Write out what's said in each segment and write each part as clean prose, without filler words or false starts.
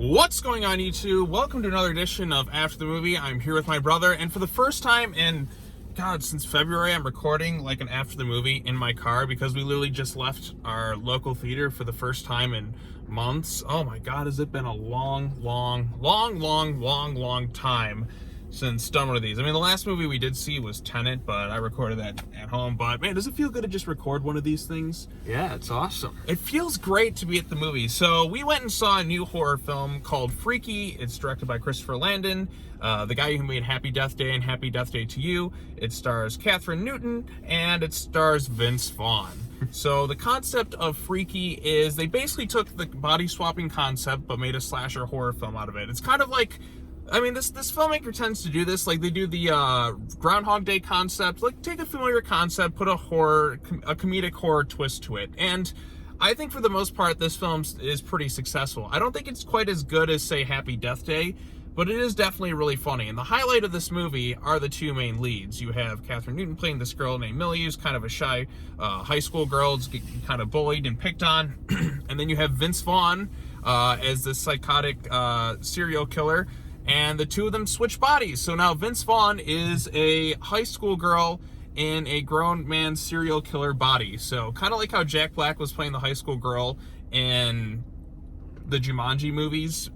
What's going on, YouTube? Welcome to another edition of After the Movie. I'm here with my brother, and for the first time in, since February, I'm recording like an After the Movie in my car because we literally just left our local theater for the first time in months. Oh my God, has it been a long time since done one of these. I mean, the last movie we did see was Tenet, but I recorded that at home. But man, does it feel good to just record one of these things? Yeah, it's awesome. It feels great to be at the movies. So we went and saw a new horror film called Freaky. It's directed by Christopher Landon, the guy who made Happy Death Day and Happy Death Day to You. It stars Kathryn Newton and it stars Vince Vaughn. So the concept of Freaky is they basically took the body swapping concept but made a slasher horror film out of it. It's kind of like, I mean, this filmmaker tends to do this. Like, they do the Groundhog Day concept. Like, take a familiar concept, put a comedic horror twist to it. And I think for the most part, this film is pretty successful. I don't think it's quite as good as, say, Happy Death Day, but it is definitely really funny. And the highlight of this movie are the two main leads. You have Kathryn Newton playing this girl named Millie, who's kind of a shy high school girl, who's kind of bullied and picked on. And then you have Vince Vaughn as this psychotic serial killer. And the two of them switch bodies. So now Vince Vaughn is a high school girl in a grown man serial killer body. So kind of like how Jack Black was playing the high school girl in the Jumanji movies.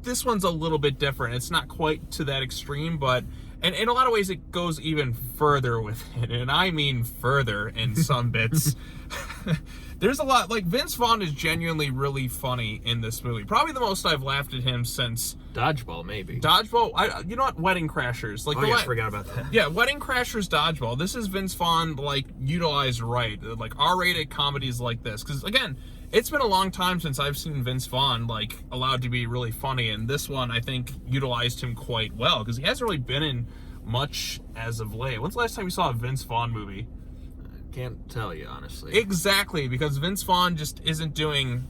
This one's a little bit different. It's not quite to that extreme, but and in a lot of ways it goes even further with it. And I mean further in some bits. There's a lot, like, Vince Vaughn is genuinely really funny in this movie. Probably the most I've laughed at him since Dodgeball, maybe. Dodgeball, you know what? Wedding Crashers. Like, I forgot about that. Yeah, Wedding Crashers, Dodgeball. This is Vince Vaughn, like, utilized right. Like, R-rated comedies like this. Because, again, it's been a long time since I've seen Vince Vaughn, like, allowed to be really funny. And this one, I think, utilized him quite well. Because he hasn't really been in much as of late. When's the last time you saw a Vince Vaughn movie? Can't tell you, honestly. Exactly, because Vince Vaughn just isn't doing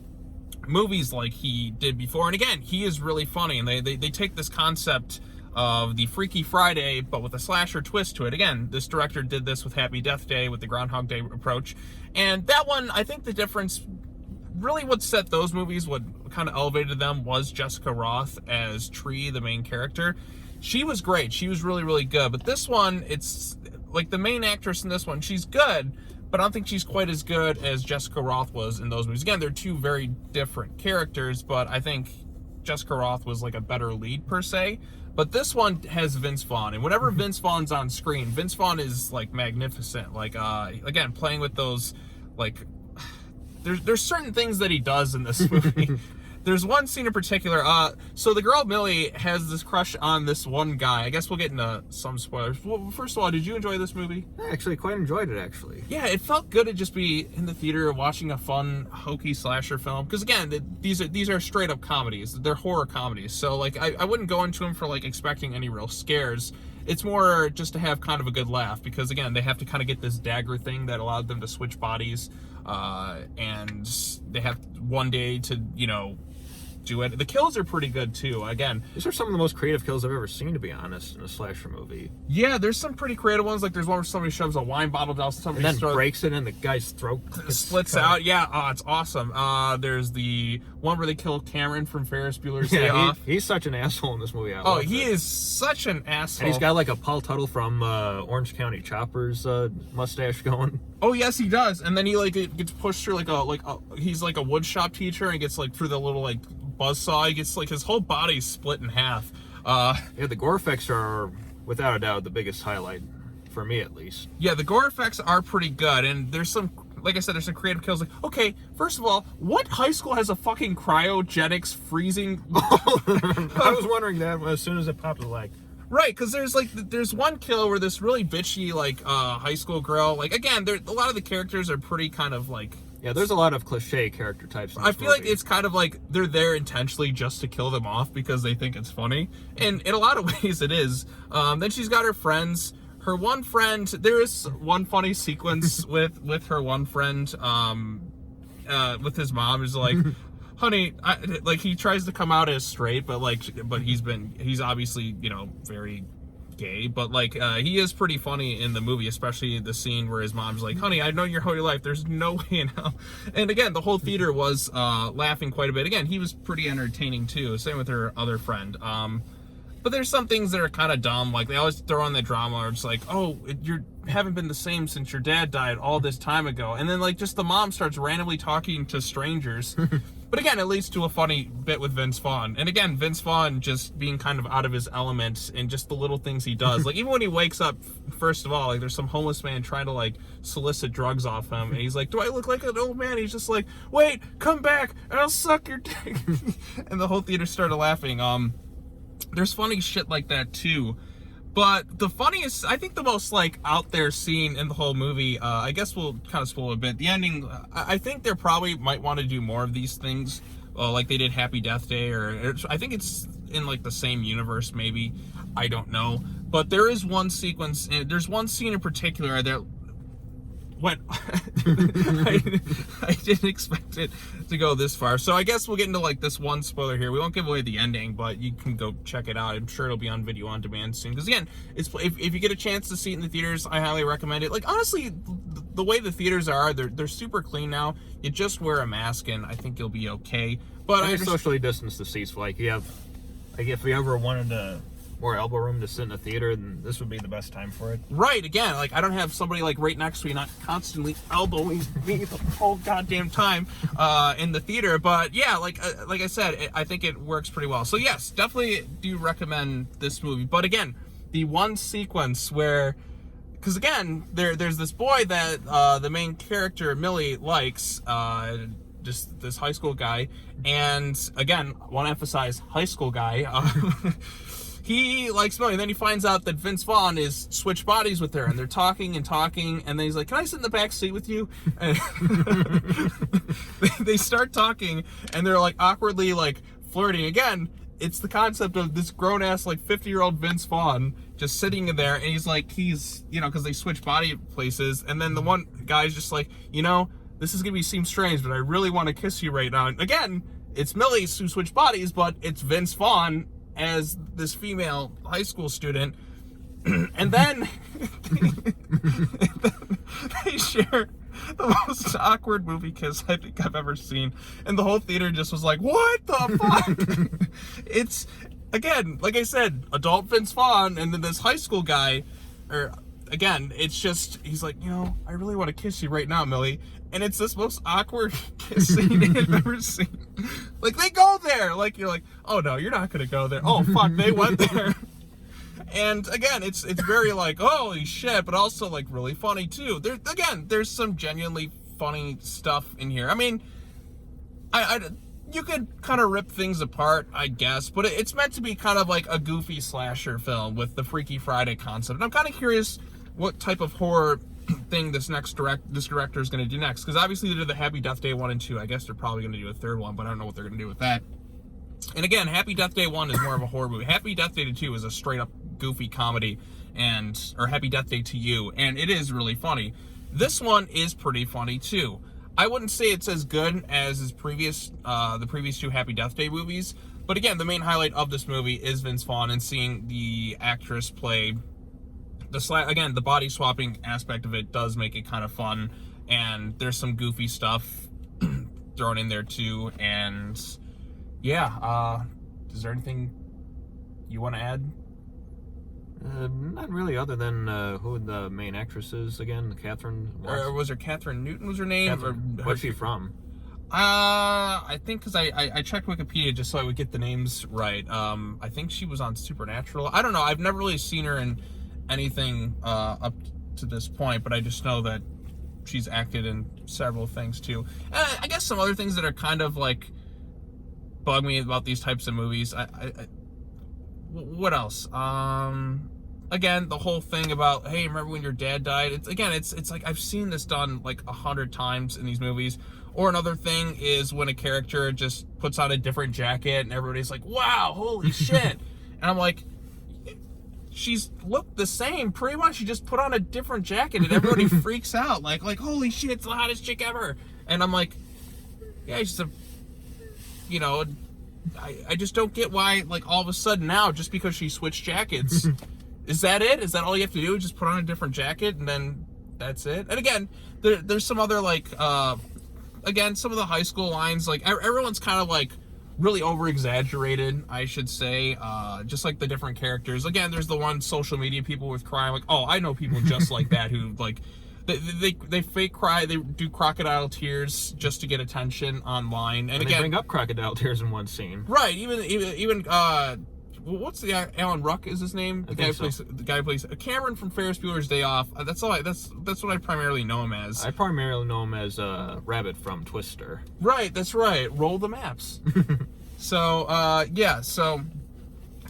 movies like he did before. And again, he is really funny, and they take this concept of the Freaky Friday, but with a slasher twist to it. Again, this director did this with Happy Death Day, with the Groundhog Day approach. And that one, I think the difference, really what set those movies, what kind of elevated them, was Jessica Roth as Tree, the main character. She was great. She was really, really good. But this one, it's like the main actress in this one, she's good, but I don't think she's quite as good as Jessica Roth was in those movies. Again, they're two very different characters, but I think Jessica Roth was like a better lead per se. But this one has Vince Vaughn, and whenever Vince Vaughn's on screen, Vince Vaughn is like magnificent. Like, again, playing with those, like, there's certain things that he does in this movie. There's one scene in particular. So the girl Millie has this crush on this one guy. I guess we'll get into some spoilers. Well, first of all, did you enjoy this movie? I actually quite enjoyed it, actually. Yeah, it felt good to just be in the theater watching a fun, hokey slasher film. Because again, these are straight up comedies. They're horror comedies. So like, I wouldn't go into them for like expecting any real scares. It's more just to have kind of a good laugh. Because again, they have to kind of get this dagger thing that allowed them to switch bodies. And they have one day to, you know, do it. The kills are pretty good too. Again, these are some of the most creative kills I've ever seen, to be honest, in a slasher movie. Yeah, there's some pretty creative ones. Like there's one where somebody shoves a wine bottle down somebody's and then throat, breaks it, and the guy's throat splits out. Yeah, it's awesome. There's the one where they kill Cameron from Ferris Bueller's Day Off. He's such an asshole in this movie. He is such an asshole. And he's got like a Paul Tuttle from Orange County Choppers mustache going. Oh yes, he does. And then he like gets pushed through he's like a wood shop teacher, and gets like through the little like buzzsaw. He gets like his whole body's split in half. Yeah, the gore effects are without a doubt the biggest highlight for me, at least. Yeah, the gore effects are pretty good, and there's some, like I said, there's some creative kills. Like, okay, first of all, what high school has a fucking cryogenics freezing? I was wondering that as soon as it popped the leg. Right, because there's one kill where this really bitchy like high school girl, like, again, a lot of the characters are pretty kind of like. Yeah, there's a lot of cliche character types in this I feel movie. like it's kind of like they're there intentionally just to kill them off because they think it's funny. And in a lot of ways it is. Then she's got her friends. Her one friend, there is one funny sequence with her one friend, with his mom, is like, honey, like he tries to come out as straight, but he's obviously, you know, very gay, but like he is pretty funny in the movie, especially the scene where his mom's like, honey, I know your whole life, there's no way in hell. And again, the whole theater was laughing quite a bit. Again, he was pretty entertaining too, same with her other friend. But there's some things that are kind of dumb, like they always throw in the drama, or it's like, oh, you haven't been the same since your dad died all this time ago. And then like just the mom starts randomly talking to strangers. But again, it leads to a funny bit with Vince Vaughn. And again, Vince Vaughn just being kind of out of his element and just the little things he does. Like even when he wakes up, first of all, like there's some homeless man trying to like solicit drugs off him. And he's like, do I look like an old man? He's just like, wait, come back and I'll suck your dick. And the whole theater started laughing. There's funny shit like that too. But the funniest, I think the most like out there scene in the whole movie, I guess we'll kind of spoil a bit. The ending, I think they probably might want to do more of these things, like they did Happy Death Day, or I think it's in like the same universe maybe. I don't know. But there is one sequence, there's one scene in particular that went, I didn't expect it to go this far. So I guess we'll get into like this one spoiler here. We won't give away the ending, but you can go check it out. I'm sure it'll be on video on demand soon. Because again, it's if you get a chance to see it in the theaters, I highly recommend it. Like honestly, the way the theaters are, they're super clean now. You just wear a mask and I think you'll be okay. But I socially distance the seats. Like if we ever wanted more elbow room to sit in a theater, then this would be the best time for it. Right, again, like I don't have somebody like right next to me, not constantly elbowing me the whole goddamn time in the theater. But yeah, like I said, I think it works pretty well. So yes, definitely do recommend this movie. But again, the one sequence where, because again, there's this boy that the main character Millie likes, just this high school guy, and again, want to emphasize high school guy. He likes Millie, and then he finds out that Vince Vaughn is switched bodies with her, and they're talking, and then he's like, can I sit in the back seat with you? And they start talking, and they're like awkwardly like flirting. Again, it's the concept of this grown-ass like 50-year-old Vince Vaughn just sitting in there, and he's because they switch body places, and then the one guy's just like, this is gonna seem strange, but I really want to kiss you right now. And again, it's Millie who switched bodies, but it's Vince Vaughn as this female high school student. And then they share the most awkward movie kiss I think I've ever seen, and the whole theater just was like, what the fuck? It's, again, like I said, adult Vince Vaughn, and then this high school guy, again, it's just, he's like, I really want to kiss you right now, Millie. And it's this most awkward kiss scene I've ever seen. Like, they go there. Like, you're like, oh, no, you're not going to go there. Oh, fuck, they went there. And, again, it's very like, holy shit, but also, like, really funny, too. There's some genuinely funny stuff in here. I mean, you could kind of rip things apart, I guess, but it's meant to be kind of like a goofy slasher film with the Freaky Friday concept. And I'm kind of curious what type of horror thing this director is going to do next, because obviously they did the Happy Death Day 1 and 2. I guess they're probably going to do a third one, but I don't know what they're going to do with that. And again, Happy Death Day 1 is more of a horror movie. Happy Death Day 2 is a straight up goofy comedy, or Happy Death Day to You, and it is really funny. This one is pretty funny too. I wouldn't say it's as good as the previous two Happy Death Day movies, but again, the main highlight of this movie is Vince Vaughn and seeing the actress play the body swapping aspect of it does make it kind of fun, and there's some goofy stuff thrown in there too. And yeah, is there anything you want to add? Not really, other than who the main actress is again, Kathryn. Or was her Kathryn Newton was her name? What's she from? I think because I checked Wikipedia just so I would get the names right. I think she was on Supernatural. I don't know. I've never really seen her in anything up to this point, but I just know that she's acted in several things too. I guess some other things that are kind of like bug me about these types of movies. What else? Again, the whole thing about, hey, remember when your dad died? It's like I've seen this done like 100 times in these movies. Or another thing is when a character just puts on a different jacket and everybody's like, wow, holy shit. And I'm like, she's looked the same pretty much. She just put on a different jacket and everybody freaks out like holy shit, it's the hottest chick ever. And I'm like, yeah, it's just I just don't get why, like, all of a sudden now, just because she switched jackets is that it? Is that all you have to do? Just put on a different jacket and then that's it? And again, there's some other like, again, some of the high school lines, like everyone's kind of like really over exaggerated, I should say. Just like the different characters. Again, there's the one social media people with crying, like, oh, I know people just like that who like they fake cry, they do crocodile tears just to get attention online. And again, they bring up crocodile tears in one scene. Right, even what's the Alan Ruck is his name? The guy who plays Cameron from Ferris Bueller's Day Off. That's what I primarily know him as. I primarily know him as Rabbit from Twister. Right, that's right. Roll the maps. So so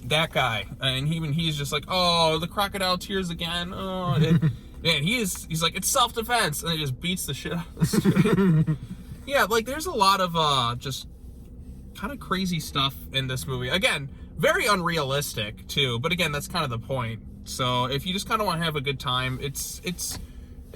that guy, and he's just like, oh, the crocodile tears again. Oh, and he's like, it's self-defense, and he just beats the shit out of the student. Yeah, like there's a lot of just kind of crazy stuff in this movie. Again, very unrealistic too, but again, that's kind of the point. So if you just kind of want to have a good time, it's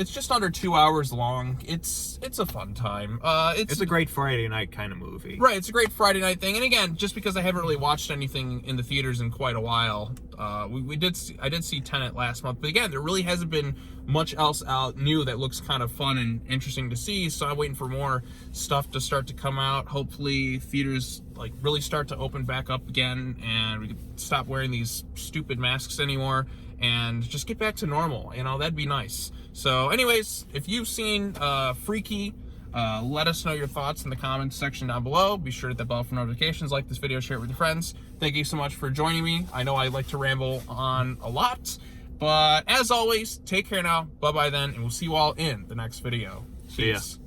just under 2 hours long. It's a fun time. It's a great Friday night kind of movie. Right, it's a great Friday night thing. And again, just because I haven't really watched anything in the theaters in quite a while, I did see Tenet last month, but again, there really hasn't been much else out new that looks kind of fun and interesting to see. So I'm waiting for more stuff to start to come out. Hopefully theaters like really start to open back up again, and we can stop wearing these stupid masks anymore and just get back to normal. You know, that'd be nice. So anyways, if you've seen Freaky, let us know your thoughts in the comments section down below. Be sure to hit that bell for notifications, like this video, share it with your friends. Thank you so much for joining me. I know I like to ramble on a lot, but as always, take care now. Bye-bye then, and we'll see you all in the next video. See ya. Peace.